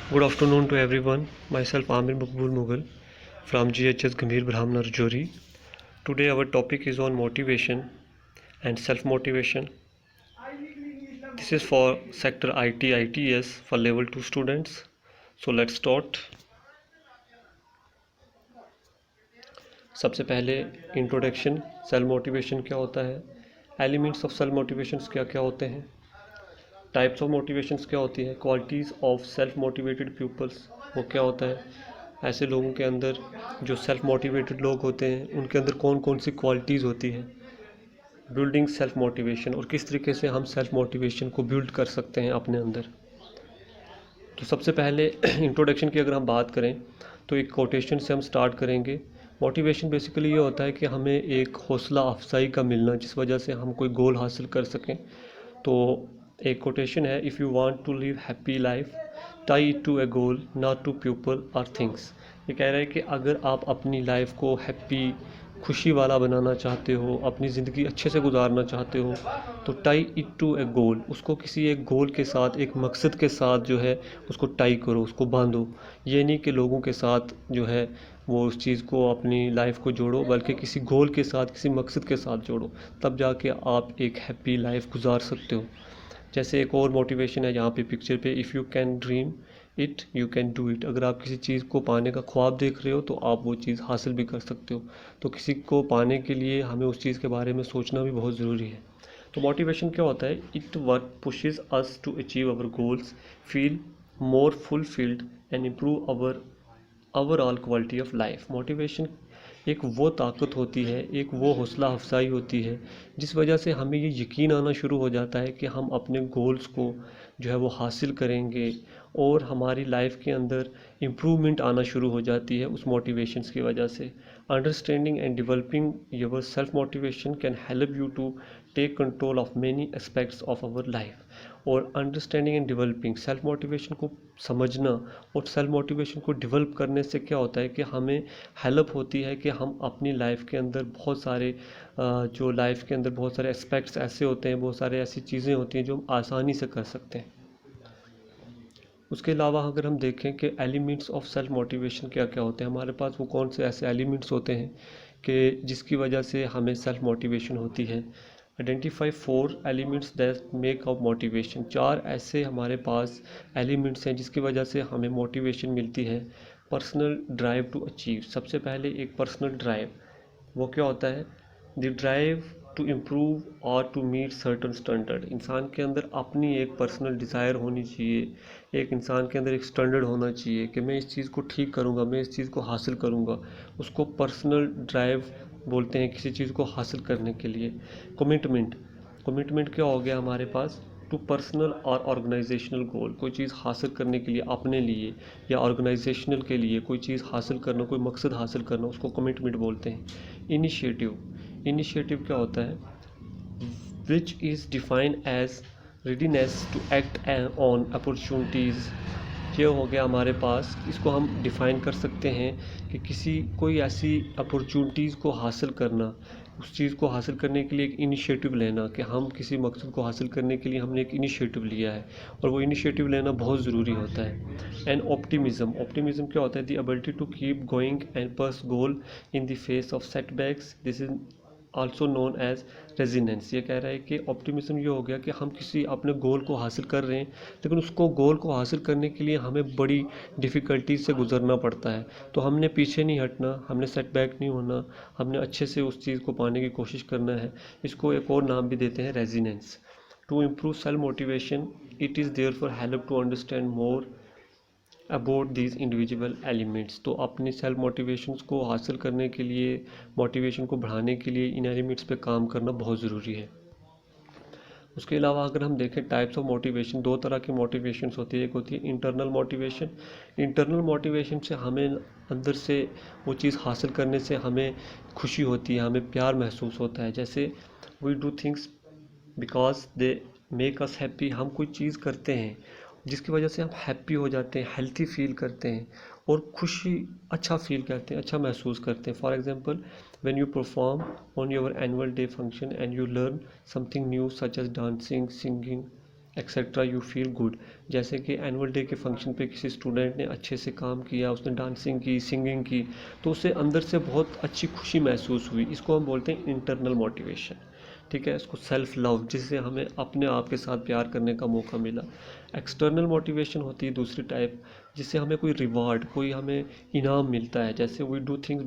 Good afternoon to everyone. Myself Amir Makbul Mughal from GHS Gambhir Brahman Rajori. Today our topic is on motivation and self-motivation. This is for sector IT ITS for level 2 students. So let's start. सबसे पहले introduction, self motivation क्या होता है, elements of self motivations क्या क्या होते हैं, types of motivations क्या होती है, qualities of self motivated peoples वो क्या होता है, ऐसे लोगों के अंदर जो सेल्फ मोटिवेटेड लोग होते हैं उनके अंदर कौन कौन सी क्वालिटीज़ होती है, बिल्डिंग सेल्फ मोटिवेशन और किस तरीके से हम सेल्फ मोटिवेशन को बिल्ड कर सकते हैं अपने अंदर। तो सबसे पहले इंट्रोडक्शन की अगर हम बात करें तो एक कोटेशन से हम स्टार्ट करेंगे। मोटिवेशन बेसिकली ये होता है कि हमें एक हौसला अफजाई का मिलना जिस वजह से हम कोई गोल हासिल कर सकें। तो एक कोटेशन है, if you want to live happy life tie it to a goal not to people और थिंग्स। ये कह रहा है कि अगर आप अपनी लाइफ को हैप्पी खुशी वाला बनाना चाहते हो, अपनी ज़िंदगी अच्छे से गुजारना चाहते हो, तो टाई इट टू ए गोल, उसको किसी एक गोल के साथ, एक मकसद के साथ जो है उसको टाई करो, उसको बांधो। ये नहीं कि लोगों के साथ जो है वो उस चीज़ को अपनी लाइफ को जोड़ो, बल्कि किसी गोल के साथ, किसी मकसद के साथ जोड़ो, तब जाके आप एक हैप्पी लाइफ गुजार सकते हो। जैसे एक और मोटिवेशन है यहाँ पे पिक्चर पे, if you can dream it you can do it. अगर आप किसी चीज़ को पाने का ख्वाब देख रहे हो तो आप वो चीज़ हासिल भी कर सकते हो। तो किसी को पाने के लिए हमें उस चीज़ के बारे में सोचना भी बहुत ज़रूरी है। तो मोटिवेशन क्या होता है, it work pushes us to achieve our goals, feel more fulfilled and improve our overall quality of life. Motivation एक वो ताकत होती है, एक वो हौसला अफजाई होती है जिस वजह से हमें ये यकीन आना शुरू हो जाता है कि हम अपने गोल्स को जो है वो हासिल करेंगे और हमारी लाइफ के अंदर इम्प्रूवमेंट आना शुरू हो जाती है उस मोटिवेशंस की वजह से। Understanding and developing your self motivation can help you to take control of many aspects of our life. और understanding and developing, self motivation को समझना और सेल्फ मोटिवेशन को डेवलप करने से क्या होता है कि हमें हेल्प होती है कि हम अपनी लाइफ के अंदर बहुत सारे जो लाइफ के अंदर बहुत सारे एस्पेक्ट्स ऐसे होते हैं, बहुत सारे ऐसी चीज़ें होती हैं जो हम आसानी से कर सकते हैं। उसके अलावा अगर हम देखें कि एलिमेंट्स ऑफ सेल्फ मोटिवेशन क्या क्या होते हैं, हमारे पास वो कौन से ऐसे एलिमेंट्स होते हैं कि जिसकी वजह से हमें सेल्फ मोटिवेशन होती है। Identify 4 elements that make up motivation. 4 ऐसे हमारे पास एलिमेंट्स हैं जिसकी वजह से हमें मोटिवेशन मिलती है। पर्सनल ड्राइव टू अचीव, सबसे पहले एक पर्सनल ड्राइव, वो क्या होता है, द ड्राइव टू इम्प्रूव और टू मीट सर्टन स्टैंडर्ड। इंसान के अंदर अपनी एक पर्सनल डिज़ायर होनी चाहिए, एक इंसान के अंदर एक स्टैंडर्ड होना चाहिए कि मैं इस चीज़ को ठीक करूँगा, मैं इस चीज़ को हासिल करूँगा। उसको पर्सनल ड्राइव बोलते हैं किसी चीज़ को हासिल करने के लिए। कमिटमेंट, कमिटमेंट क्या हो गया हमारे पास, टू पर्सनल और ऑर्गेनाइजेशनल गोल, कोई चीज़ हासिल करने के लिए अपने लिए या ऑर्गेनाइजेशनल के लिए कोई चीज़ हासिल करना, कोई मकसद हासिल करना, उसको कमिटमेंट बोलते हैं। इनिशिएटिव, इनिशिएटिव क्या होता है, which is defined as readiness to act on opportunities. ये हो गया हमारे पास, इसको हम डिफ़ाइन कर सकते हैं कि किसी कोई ऐसी अपॉर्चुनिटीज़ को हासिल करना, उस चीज़ को हासिल करने के लिए एक इनिशिएटिव लेना, कि हम किसी मकसद को हासिल करने के लिए हमने एक इनिशिएटिव लिया है और वो इनिशिएटिव लेना बहुत ज़रूरी होता है। एंड ऑप्टिमिज़म, ऑप्टिमिज़म क्या होता है, the ability to keep going and pursue goal in the face of setbacks, this is also known as resilience. ये कह रहा है कि ऑप्टिमिज्म ये हो गया कि हम किसी अपने गोल को हासिल कर रहे हैं, लेकिन उसको गोल को हासिल करने के लिए हमें बड़ी डिफ़िकल्टीज से गुजरना पड़ता है, तो हमने पीछे नहीं हटना, हमने सेटबैक नहीं होना, हमने अच्छे से उस चीज़ को पाने की कोशिश करना है। इसको एक और नाम भी देते हैं resilience. To improve self motivation, it is therefore help to understand more about these individual elements. तो अपनी सेल्फ मोटिवेशंस को हासिल करने के लिए, मोटिवेशन को बढ़ाने के लिए इन एलिमेंट्स पे काम करना बहुत ज़रूरी है। उसके अलावा अगर हम देखें टाइप्स ऑफ मोटिवेशन, 2 तरह की मोटिवेशंस होती है। एक होती है इंटरनल मोटिवेशन। इंटरनल मोटिवेशन से हमें अंदर से वो चीज़ हासिल करने से हमें खुशी होती है, हमें प्यार महसूस होता है। जैसे we do things because they make us happy, हम कोई चीज़ करते हैं जिसकी वजह से हम हैप्पी हो जाते हैं, हेल्थी फील करते हैं और खुशी, अच्छा फील करते हैं, अच्छा महसूस करते हैं। For example, when you perform on your annual day function and you learn something new such as dancing, singing etcetera you feel good. जैसे कि एनुअल डे के फंक्शन पे किसी स्टूडेंट ने अच्छे से काम किया, उसने डांसिंग की, सिंगिंग की, तो उसे अंदर से बहुत अच्छी खुशी महसूस हुई। इसको हम बोलते हैं इंटरनल मोटिवेशन। ठीक है, इसको सेल्फ लव, जिससे हमें अपने आप के साथ प्यार करने का मौका मिला। एक्सटर्नल मोटिवेशन होती है दूसरी टाइप, जिससे हमें कोई रिवार्ड, कोई हमें इनाम मिलता है। जैसे we do things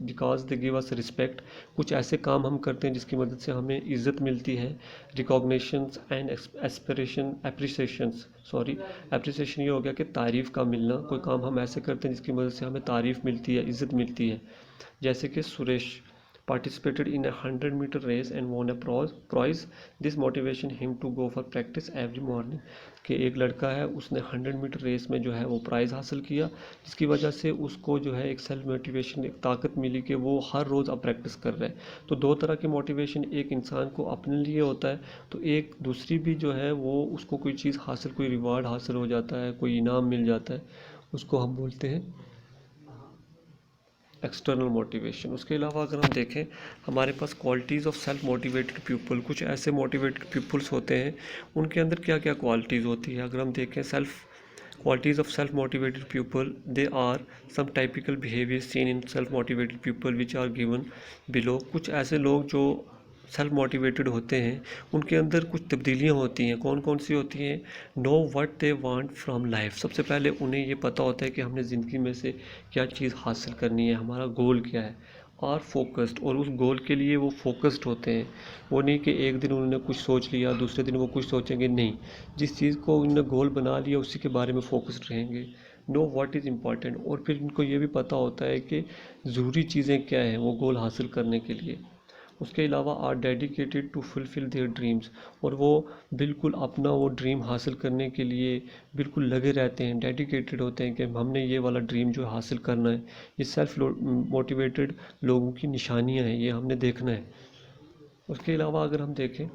because they give us respect. कुछ ऐसे काम हम करते हैं जिसकी मदद से हमें इज़्ज़त मिलती है। रिकॉग्निशंस एंड एप्रिसिएशन ये हो गया कि तारीफ़ का मिलना। कोई काम हम ऐसे करते हैं जिसकी मदद से हमें तारीफ़ मिलती है, इज़्ज़त मिलती है। जैसे कि Suresh participated in a 100-meter race and won a prize. This motivation him to go for practice every morning. कि एक लड़का है, उसने 100 मीटर रेस में जो है वो प्राइज़ हासिल किया, जिसकी वजह से उसको जो है एक सेल्फ मोटिवेशन, एक ताकत मिली कि वो हर रोज़ अब प्रैक्टिस कर रहा है। तो दो तरह की मोटिवेशन, एक इंसान को अपने लिए होता है, तो एक दूसरी भी जो है वो उसको कोई चीज़ हासिल, कोई रिवार्ड हासिल हो जाता है, कोई इनाम मिल जाता है, उसको हम बोलते हैं एक्सटर्नल मोटिवेशन। उसके अलावा अगर हम देखें, हमारे पास qualities of self motivated people, कुछ ऐसे मोटिवेटेड पीपल्स होते हैं, उनके अंदर क्या क्या क्वालिटीज़ होती है। अगर हम देखें qualities of self motivated people, they are some typical behaviour seen in self motivated people which are given below. कुछ ऐसे लोग जो सेल्फ मोटिवेटेड होते हैं, उनके अंदर कुछ तब्दीलियाँ होती हैं। कौन कौन सी होती हैं? Know what they want from life. सबसे पहले उन्हें ये पता होता है कि हमने ज़िंदगी में से क्या चीज़ हासिल करनी है, हमारा गोल क्या है। और फोकस्ड, और उस गोल के लिए वो फोकस्ड होते हैं। वो नहीं कि एक दिन उन्होंने कुछ सोच लिया, दूसरे दिन वो कुछ सोचेंगे, नहीं, जिस चीज़ को उन्होंने गोल बना लिया उसी के बारे में फोकस्ड रहेंगे। नो व्हाट इज़ इम्पॉर्टेंट, और फिर इनको ये भी पता होता है कि ज़रूरी चीज़ें क्या हैं वो गोल हासिल करने के लिए। उसके अलावा are dedicated to fulfil their dreams, और वो बिल्कुल अपना वो ड्रीम हासिल करने के लिए बिल्कुल लगे रहते हैं, डेडिकेटेड होते हैं कि हमने ये वाला ड्रीम जो हासिल करना है। ये सेल्फ मोटिवेटेड लोगों की निशानियां हैं, ये हमने देखना है। उसके अलावा अगर हम देखें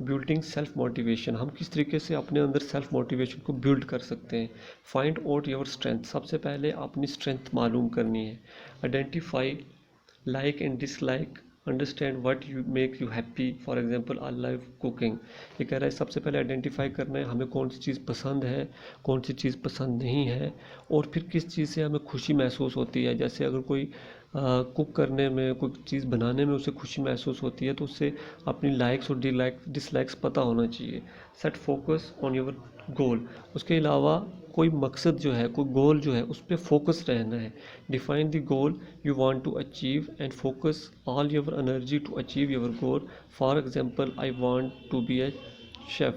बिल्डिंग सेल्फ मोटिवेशन, हम किस तरीके से अपने अंदर सेल्फ मोटिवेशन को बिल्ड कर सकते हैं। फाइंड आउट योर स्ट्रेंथ, सबसे पहले अपनी स्ट्रेंथ मालूम करनी है। Identify like and dislike, understand what you make you happy, for example I love cooking. ये कह रहा है सबसे पहले आइडेंटिफाई करना है हमें कौन सी चीज़ पसंद है, कौन सी चीज़ पसंद नहीं है, और फिर किस चीज़ से हमें खुशी महसूस होती है। जैसे अगर कोई कुक करने में, कोई चीज़ बनाने में उसे खुशी महसूस होती है, तो उससे अपनी लाइक्स और डिसलाइक्स पता होना चाहिए। Set focus on your goal, उसके अलावा कोई मकसद जो है, कोई गोल जो है, उस पर फोकस रहना है। Define the goal you want to achieve and focus all your energy to achieve your goal. For example I want to be a chef.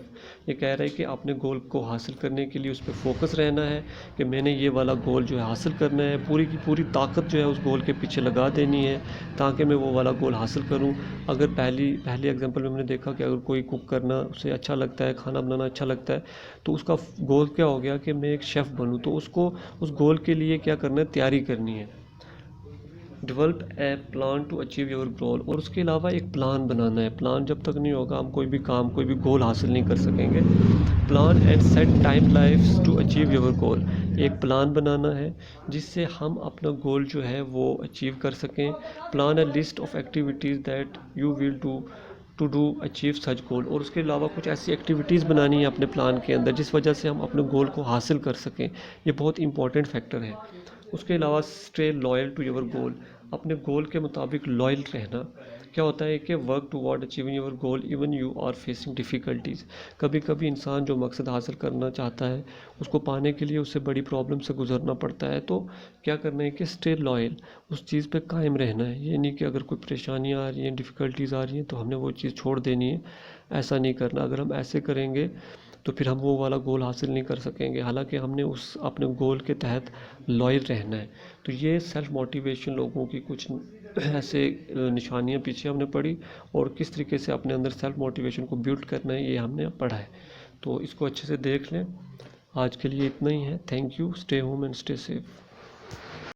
ये कह रहा है कि अपने गोल को हासिल करने के लिए उस पर फोकस रहना है कि मैंने ये वाला गोल जो है हासिल करना है, पूरी की पूरी ताकत जो है उस गोल के पीछे लगा देनी है ताकि मैं वो वाला गोल हासिल करूं। अगर पहली एग्जांपल में हमने देखा कि अगर कोई कुक करना उसे अच्छा लगता है, खाना बनाना अच्छा लगता है, तो उसका गोल क्या हो गया कि मैं एक शेफ़ बनूं, तो उसको उस गोल के लिए क्या करना है, तैयारी करनी है। Develop a plan to achieve your goal, और उसके अलावा एक प्लान बनाना है। प्लान जब तक नहीं होगा हम कोई भी काम, कोई भी गोल हासिल नहीं कर सकेंगे। Plan and set time lifes to achieve your goal, एक प्लान बनाना है जिससे हम अपना गोल जो है वो अचीव कर सकें। Plan a list of activities that you will do achieve such goal, और उसके अलावा कुछ ऐसी एक्टिविटीज़ बनानी है अपने प्लान के अंदर जिस वजह से हम अपने गोल को हासिल कर सकें। ये बहुत इंपॉर्टेंट फैक्टर है। उसके अलावा stay loyal to your goal, अपने गोल के मुताबिक लॉयल रहना। क्या होता है कि work toward achieving your goal even you are facing difficulties. कभी कभी इंसान जो मकसद हासिल करना चाहता है उसको पाने के लिए उससे बड़ी प्रॉब्लम से गुजरना पड़ता है, तो क्या करना है कि स्टे लॉयल, उस चीज़ पे कायम रहना है। ये नहीं कि अगर कोई परेशानियाँ आ रही हैं, डिफ़िकल्टीज़ आ रही हैं तो हमने वो चीज़ छोड़ देनी है, ऐसा नहीं करना। अगर हम ऐसे करेंगे तो फिर हम वो वाला गोल हासिल नहीं कर सकेंगे, हालांकि हमने उस अपने गोल के तहत लॉयल रहना है। तो ये सेल्फ मोटिवेशन लोगों की कुछ ऐसे निशानियाँ पीछे हमने पढ़ी, और किस तरीके से अपने अंदर सेल्फ मोटिवेशन को बिल्ड करना है ये हमने पढ़ा है। तो इसको अच्छे से देख लें। आज के लिए इतना ही है। Thank you. Stay home and stay safe.